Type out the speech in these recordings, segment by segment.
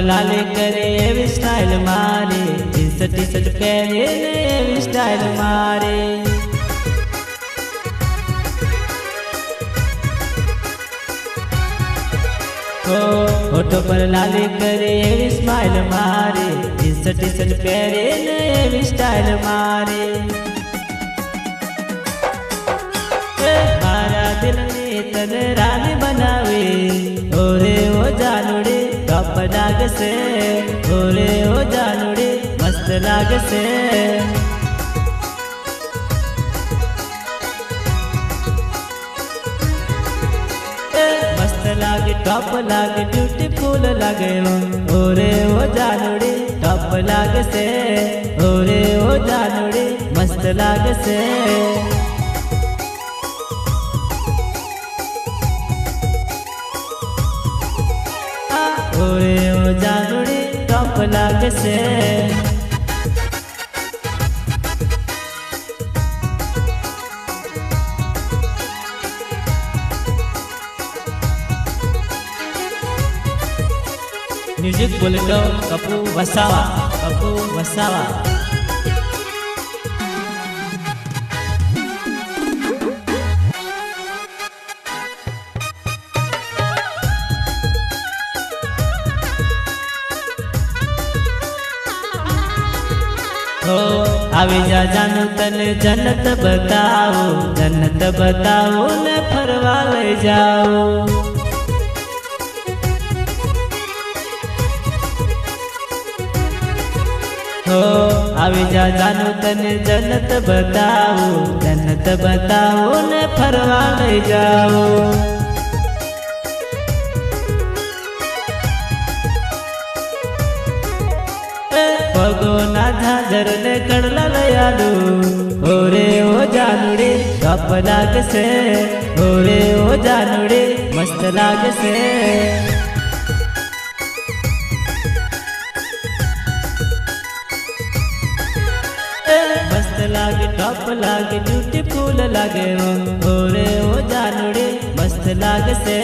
लाले करे एवी स्टाइल मारे, जींस टी शर्ट पहने ने एवी स्टाइल मारे। होठों पर लाले करे एवी स्माइल मारे, जींस टी शर्ट पहने ने एवी स्टाइल मारे। मारा दिल ने तने रानी बनावे, ओरे ओ जानूड़ी टॉप लाग से, ओरे ओ जानूड़ी मस्त लाग से। मस्त लागे टॉप लागे ब्यूटीफुल लागे, ओरे ओ जानूड़ी टॉप लाग से, ओरे ओ जानूड़ी मस्त लाग से। ओरे ओ जानूड़ी टॉप लाग से। म्यूजिक बुलेटो कपू वसावा, कपू वसावा। आवी जा जानू तने जन्नत बताओ, जन्नत बताओ ने फरवा ले जाओ। आवी जा जानू तने जन्नत बताओ, जन्नत बताओ ने फरवा ले जाओ। भगोना झांझर ने कड़ला लयालू, ओरे ओ जानूड़ी टॉप लाग से, ओरे ओ जानूड़ी मस्त लाग से। मस्त लागे टॉप लागे ब्यूटीफुल लागे, ओरे ओ जानूड़ी मस्त लाग से,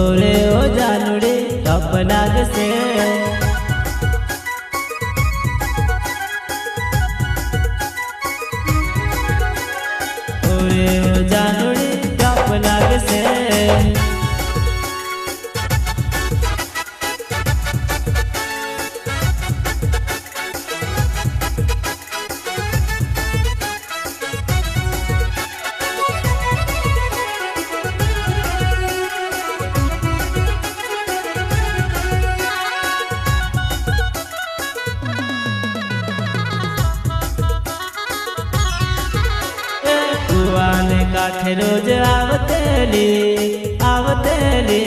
ओरे ओ जानूड़ी टॉप लाग से। ओरे ओ जानूड़ी टॉप लाग से। कुआने काठे रोज आवतेली, आवतेली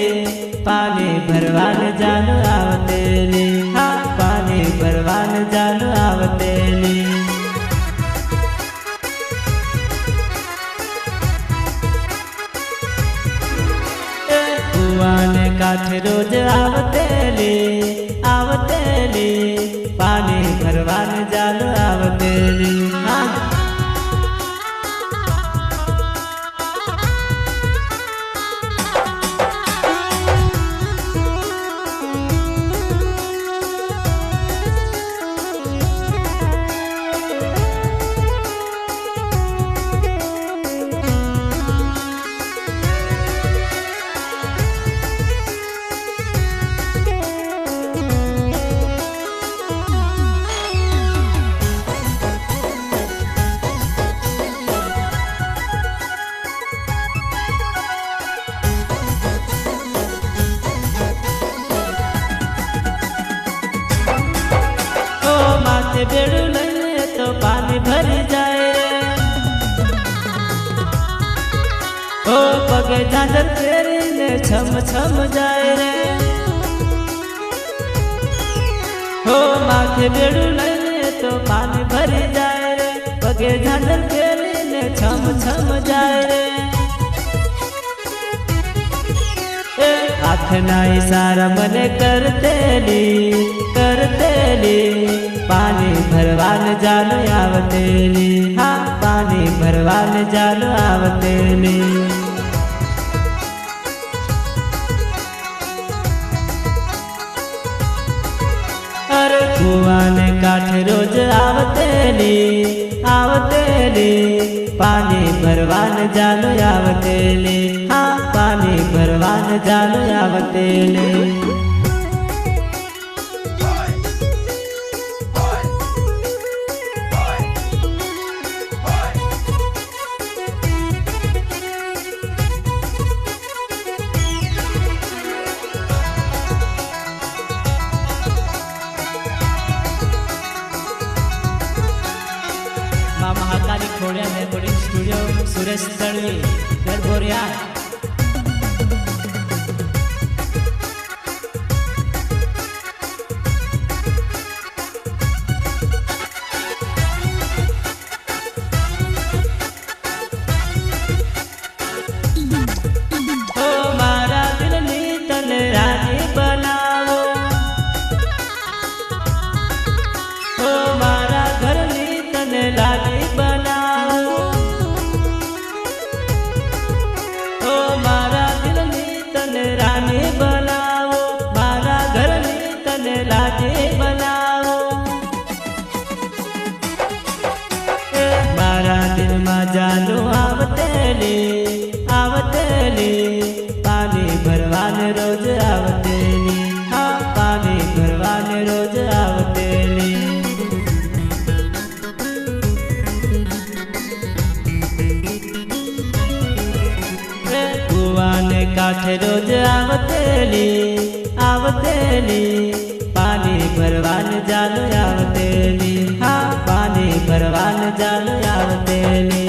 पानी भरवान जानू आवतेली, हाँ पानी भरवान जानू आवतेली। कुआने काठे रोज आवतेली, आवतेली पानी भरवान जानू आवतेली, हाँ। बेड़ू लगे तो पानी भरी जाए, ओ पगे झांझर तेरी ने छम छम जाए रे। हो माथे बेड़ू लगे तो पानी भरी जाए रे, पगे झांझर तेरी ने छम छम जाए रे। आँखना इशारा मने करतेली, करतेली पानी भरवान जानो आवतेली, हाँ पानी भरवान जानो आवतेली। भरवान जालो आवतेले, हाँ पानी भरवान जालो आवतेले। Mahakali Khodiya recording studio Suresh Tadvi Gadhboriya. ओ मारा दिल नी तने रानी बनाओ, ओ मारा घर नी तने लाली बनाओ, ओ मारा दिल नी तने रानी बनाओ, मारा घर नी तने लाली बनाओ। मारा दिल में जानो आवतेली आवतेली, पानी भरवान रोज आवतेली, हाँ पानी भरवान रोज आवतेली। कुआने काठे रोज आवतेली आवतेली, पानी भरवान जालो आवतेली, हाँ पानी भरवान जालो आवतेली।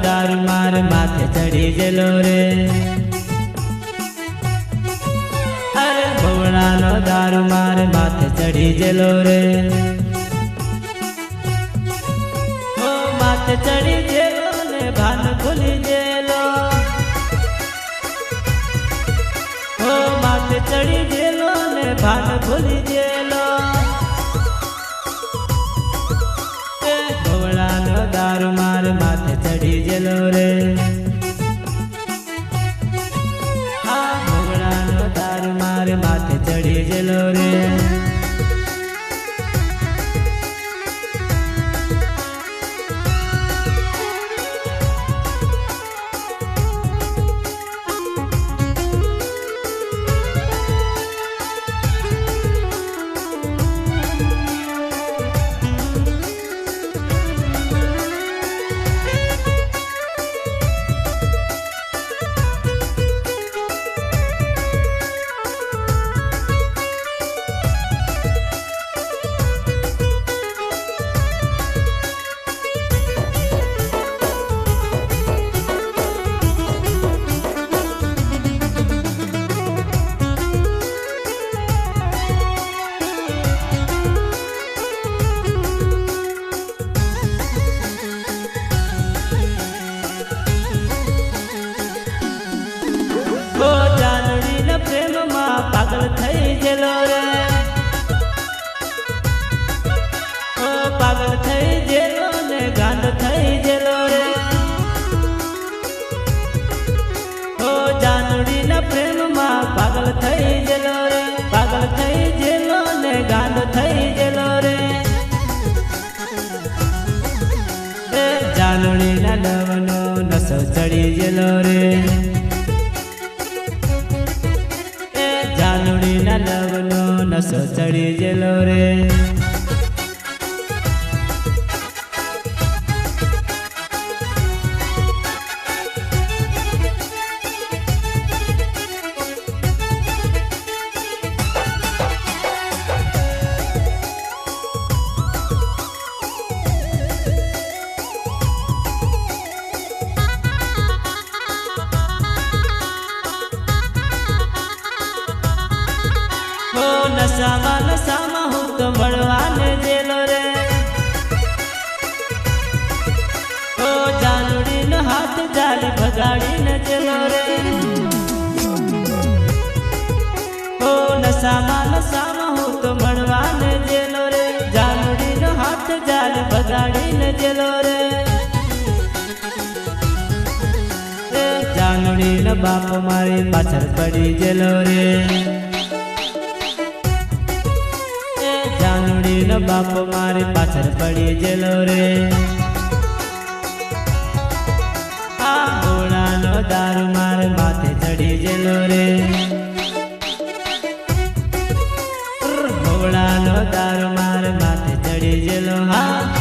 दारू मार माथे चढ़ी जलो रे, अरे भोवड़ा नो दारू मार माथे चढ़ी जलो रे, ओ माथे चढ़ी जेलो ने भान खुली जेलो, ओ माथे चढ़ी जेलो ने भान खुली जेलो। भोवड़ा नो दारू मार माथे चढ़ी जलो रे, हाँ भोवड़ा नो दारू मार माथे चढ़ी जलो रे। ओ जानड़ी न प्रेम मां पागल थई जेलो रे, ओ पागल थई जेलो ने गांड थई जेलो रे, ओ जानड़ी न प्रेम मां पागल थई जेलो रे, पागल थई जेलो ने गांड थई जेलो रे। जानड़ी न लवनो नसो चढ़ी जेलो रे, जानड़ी न लवनो नसो चढ़ी जेलो रे। नशा मा हुक्म बड़वा ભગાડીને જેલો રે ઓ નશામાં હું તો મળવાને જેલો રે જાનડીનો હાથ જાલ ભગાડીને જેલો રે જાનડીનો બાપ મારી પાછળ પડી જેલો રે જાનડીનો બાપ મારી પાછળ પડી જેલો રે આ ઘોડાનો દારૂ મારે માથે ચડી જેલો રે ઘોડાનો દારૂ મારે માથે ચડી જેલો હા